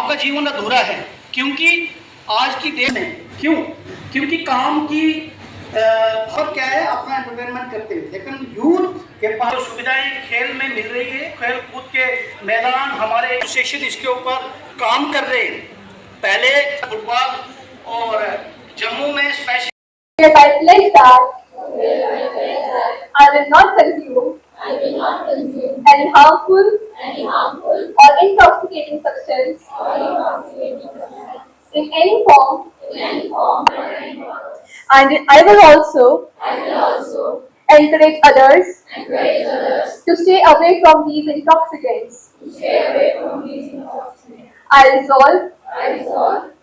आपका जीवन अधूरा है, क्योंकि आज की डेट में क्योंकि काम की बहुत क्या है, अपना एंटरटेनमेंट करते हैं, लेकिन यूथ के पास सुविधाएं खेल में मिल रही है, खेल कूद के मैदान हमारे एसोसिएशन इसके ऊपर काम कर रहे हैं। पहले फुटबॉल और जम्मू में special I will not consume any harmful or intoxicating substance in any form, and I will also encourage others to stay away from these intoxicants. I resolve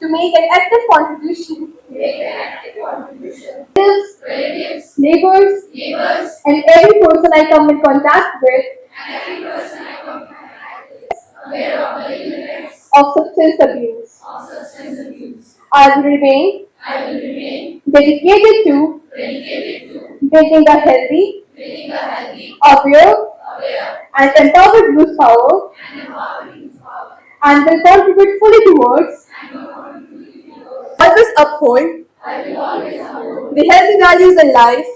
to make an active contribution relatives, neighbors, and every person I come in contact with of substance abuse. I will remain dedicated to building a healthy, aware, and empowered youth power, and will contribute fully towards always uphold the healthy values in life,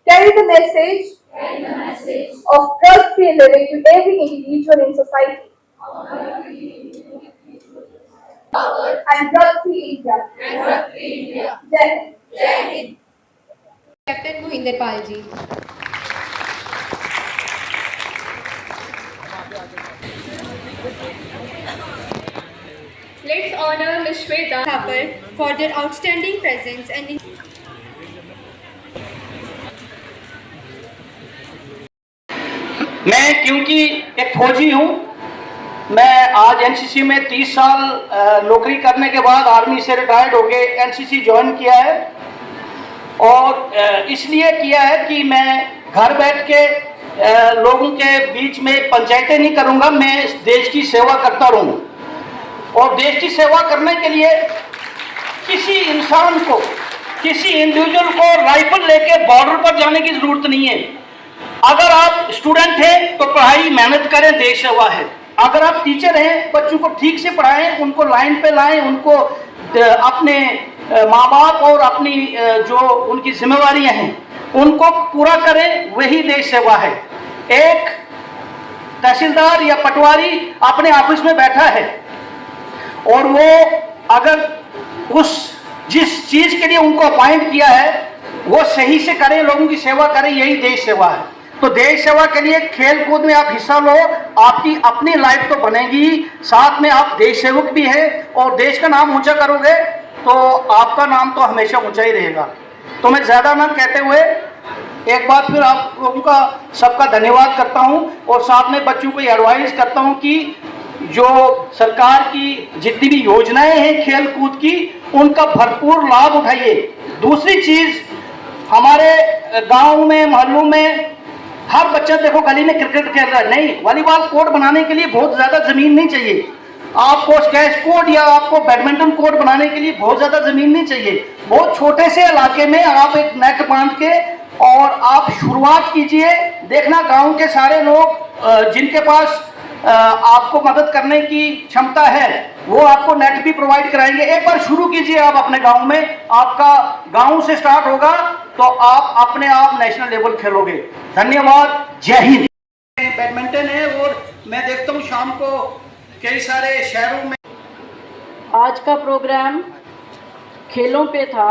carry the message of drug-free living to every individual in society, and drug-free India. Jai Hind. Captain Mohinder Pal ji. Let's honor Ms. Shweta Thapar for their outstanding presence and मैं क्योंकि एक फौजी हूँ, मैं आज NCC में 30 साल नौकरी करने के बाद आर्मी से रिटायर्ड होके एनसीसी ज्वाइन किया है, और इसलिए किया है कि मैं घर बैठ के लोगों के बीच में पंचायतें नहीं करूँगा, मैं देश की सेवा करता रहूँ। और देश की सेवा करने के लिए किसी इंसान को, किसी इंडिविजुअल को राइफल लेके बॉर्डर पर जाने की जरूरत नहीं है। अगर आप स्टूडेंट हैं तो पढ़ाई मेहनत करें, देश सेवा है। अगर आप टीचर हैं, बच्चों को ठीक से पढ़ाएं, उनको लाइन पे लाएं, उनको अपने माँ बाप और अपनी जो उनकी जिम्मेवारियां हैं उनको पूरा करें, वही देश सेवा है। एक तहसीलदार या पटवारी अपने ऑफिस में बैठा है और वो अगर जिस चीज के लिए उनको अपॉइंट किया है वो सही से करें, लोगों की सेवा करें, यही देश सेवा है। तो देश सेवा के लिए खेल कूद में आप हिस्सा लो, आपकी अपनी लाइफ तो बनेगी, साथ में आप देश सेवक भी हैं, और देश का नाम ऊंचा करोगे तो आपका नाम तो हमेशा ऊंचा ही रहेगा। तो मैं ज़्यादा ना कहते हुए एक बार फिर आप लोगों का सबका धन्यवाद करता हूं, और साथ में बच्चों को एडवाइस करता हूं कि जो सरकार की जितनी भी योजनाएं हैं खेल कूद की, उनका भरपूर लाभ उठाइए। दूसरी चीज़, हमारे गांव में मोहल्लों में हर बच्चा देखो गली में क्रिकेट खेल रहा है, नहीं, वॉलीबॉल कोर्ट बनाने के लिए बहुत ज़्यादा ज़मीन नहीं चाहिए आपको, स्क्वैश कोर्ट या आपको बैडमिंटन कोर्ट बनाने के लिए बहुत ज़्यादा ज़मीन नहीं चाहिए। बहुत छोटे से इलाके में आप एक नेट बांध के और आप शुरुआत कीजिए, देखना गांव के सारे लोग जिनके पास आपको मदद करने की क्षमता है वो आपको नेट भी प्रोवाइड कराएंगे। एक बार शुरू कीजिए आप अपने गांव में, आपका गांव से स्टार्ट होगा तो आप अपने आप नेशनल लेवल खेलोगे। धन्यवाद, जय हिंद। बैडमिंटन है और मैं देखता हूँ शाम को कई सारे शहरों में। आज का प्रोग्राम खेलों पे था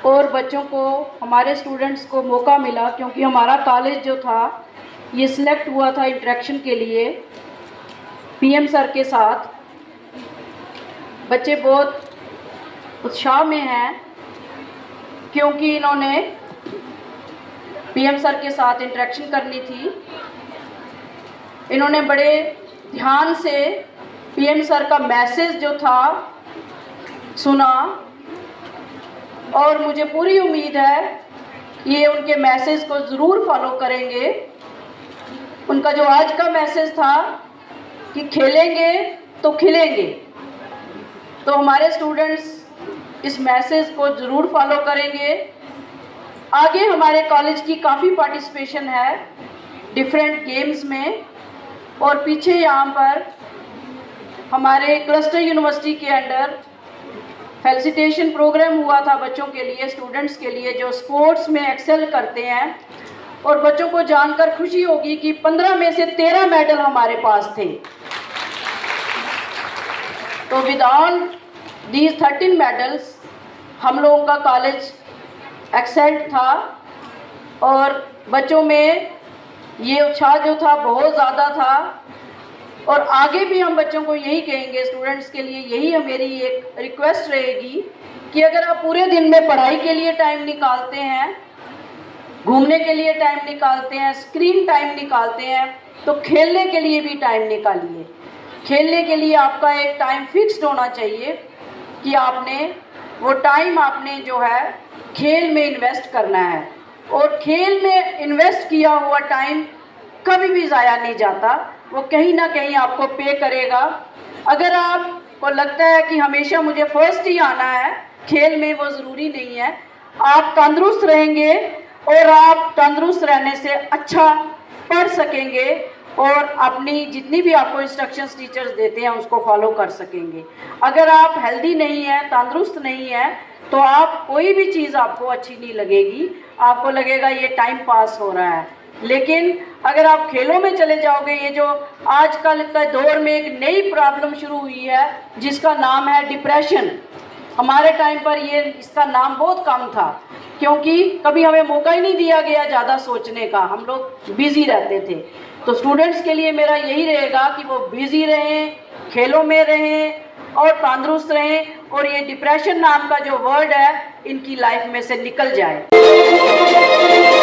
और बच्चों को, हमारे स्टूडेंट्स को मौका मिला, क्योंकि हमारा कॉलेज जो था ये सिलेक्ट हुआ था इंटरेक्शन के लिए पीएम सर के साथ। बच्चे बहुत उत्साह में हैं क्योंकि इन्होंने पीएम सर के साथ इंटरेक्शन करनी थी। इन्होंने बड़े ध्यान से पीएम सर का मैसेज जो था सुना, और मुझे पूरी उम्मीद है कि ये उनके मैसेज को ज़रूर फॉलो करेंगे। उनका जो आज का मैसेज था कि खेलेंगे तो खिलेंगे, तो हमारे स्टूडेंट्स इस मैसेज को ज़रूर फॉलो करेंगे। आगे हमारे कॉलेज की काफ़ी पार्टिसिपेशन है डिफरेंट गेम्स में, और पीछे यहाँ पर हमारे क्लस्टर यूनिवर्सिटी के अंडर फेलिसिटेशन प्रोग्राम हुआ था बच्चों के लिए, स्टूडेंट्स के लिए जो स्पोर्ट्स में एक्सेल करते हैं। और बच्चों को जानकर खुशी होगी कि 15 में से 13 मेडल हमारे पास थे। तो विद ऑल दीज 13 मेडल्स हम लोगों का कॉलेज एक्सेल्ड था और बच्चों में ये उत्साह जो था बहुत ज़्यादा था। और आगे भी हम बच्चों को यही कहेंगे, स्टूडेंट्स के लिए यही मेरी एक रिक्वेस्ट रहेगी कि अगर आप पूरे दिन में पढ़ाई के लिए टाइम निकालते हैं, घूमने के लिए टाइम निकालते हैं, स्क्रीन टाइम निकालते हैं, तो खेलने के लिए भी टाइम निकालिए। खेलने के लिए आपका एक टाइम फिक्स्ड होना चाहिए कि आपने वो टाइम आपने जो है खेल में इन्वेस्ट करना है। और खेल में इन्वेस्ट किया हुआ टाइम कभी भी ज़ाया नहीं जाता, वो कहीं ना कहीं आपको पे करेगा। अगर आपको लगता है कि हमेशा मुझे फर्स्ट ही आना है खेल में, वो ज़रूरी नहीं है। आप तंदुरुस्त रहेंगे और आप तंदुरुस्त रहने से अच्छा पढ़ सकेंगे और अपनी जितनी भी आपको इंस्ट्रक्शंस टीचर्स देते हैं उसको फॉलो कर सकेंगे। अगर आप हेल्दी नहीं हैं, तंदुरुस्त नहीं हैं, तो आप कोई भी चीज़ आपको अच्छी नहीं लगेगी, आपको लगेगा ये टाइम पास हो रहा है। लेकिन अगर आप खेलों में चले जाओगे, ये जो आजकल के दौर में एक नई प्रॉब्लम शुरू हुई है जिसका नाम है डिप्रेशन। हमारे टाइम पर ये इसका नाम बहुत कम था क्योंकि कभी हमें मौका ही नहीं दिया गया ज़्यादा सोचने का, हम लोग बिज़ी रहते थे। तो स्टूडेंट्स के लिए मेरा यही रहेगा कि वो बिज़ी रहें, खेलों में रहें और तंदुरुस्त रहें और ये डिप्रेशन नाम का जो वर्ड है इनकी लाइफ में से निकल जाए।